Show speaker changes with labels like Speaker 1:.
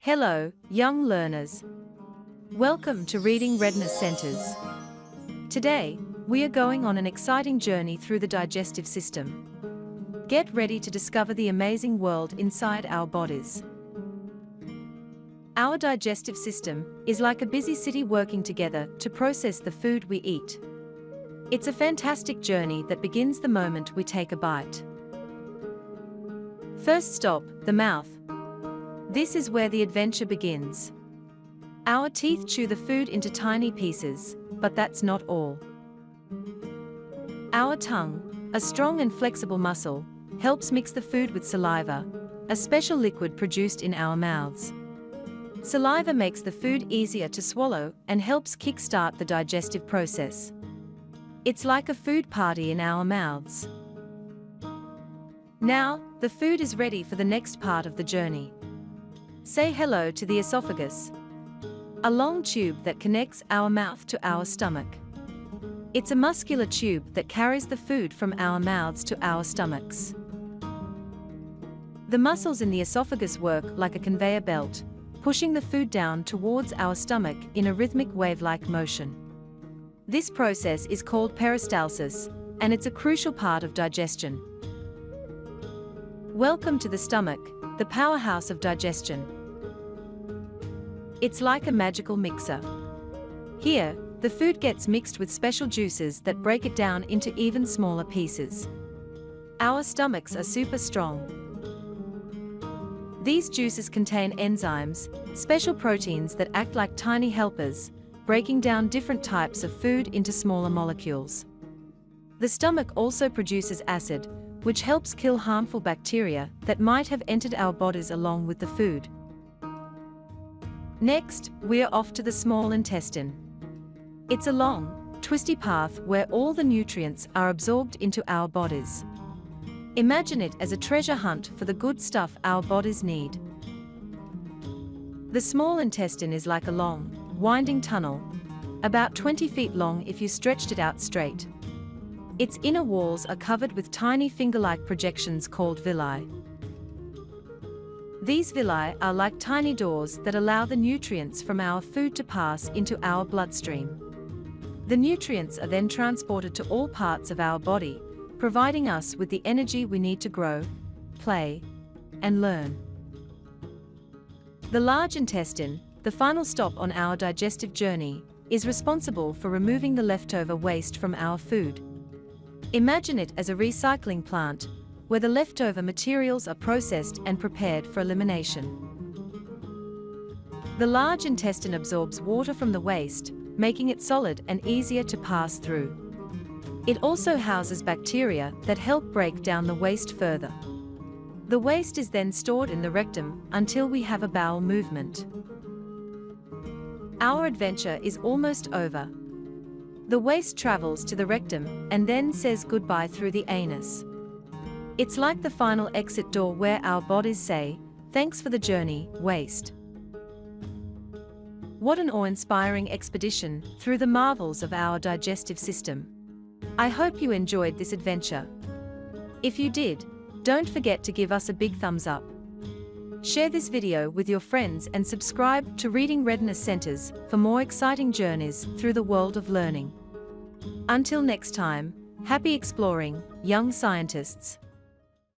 Speaker 1: Hello, young learners. Welcome to Reading Readiness Centers. Today, we are going on an exciting journey through the digestive system. Get ready to discover the amazing world inside our bodies. Our digestive system is like a busy city working together to process the food we eat. It's a fantastic journey that begins the moment we take a bite. First stop, the mouth. This is where the adventure begins. Our teeth chew the food into tiny pieces, but that's not all. Our tongue, a strong and flexible muscle, helps mix the food with saliva, a special liquid produced in our mouths. Saliva makes the food easier to swallow and helps kickstart the digestive process. It's like a food party in our mouths. Now, the food is ready for the next part of the journey. Say hello to the esophagus, a long tube that connects our mouth to our stomach. It's a muscular tube that carries the food from our mouths to our stomachs. The muscles in the esophagus work like a conveyor belt, pushing the food down towards our stomach in a rhythmic wave-like motion. This process is called peristalsis, and it's a crucial part of digestion. Welcome to the stomach, the powerhouse of digestion. It's like a magical mixer. Here, the food gets mixed with special juices that break it down into even smaller pieces. Our stomachs are super strong. These juices contain enzymes, special proteins that act like tiny helpers, breaking down different types of food into smaller molecules. The stomach also produces acid, which helps kill harmful bacteria that might have entered our bodies along with the food. Next, we're off to the small intestine. It's a long, twisty path where all the nutrients are absorbed into our bodies. Imagine it as a treasure hunt for the good stuff our bodies need. The small intestine is like a long, winding tunnel, about 20 feet long if you stretched it out straight. Its inner walls are covered with tiny finger-like projections called villi. These villi are like tiny doors that allow the nutrients from our food to pass into our bloodstream. The nutrients are then transported to all parts of our body, providing us with the energy we need to grow, play, and learn. The large intestine, the final stop on our digestive journey, is responsible for removing the leftover waste from our food. Imagine it as a recycling plant, where the leftover materials are processed and prepared for elimination. The large intestine absorbs water from the waste, making it solid and easier to pass through. It also houses bacteria that help break down the waste further. The waste is then stored in the rectum until we have a bowel movement. Our adventure is almost over. The waste travels to the rectum and then says goodbye through the anus. It's like the final exit door where our bodies say, "Thanks for the journey, waste." What an awe-inspiring expedition through the marvels of our digestive system. I hope you enjoyed this adventure. If you did, don't forget to give us a big thumbs up. Share this video with your friends and subscribe to Reading Readiness Centers for more exciting journeys through the world of learning. Until next time, happy exploring, young scientists.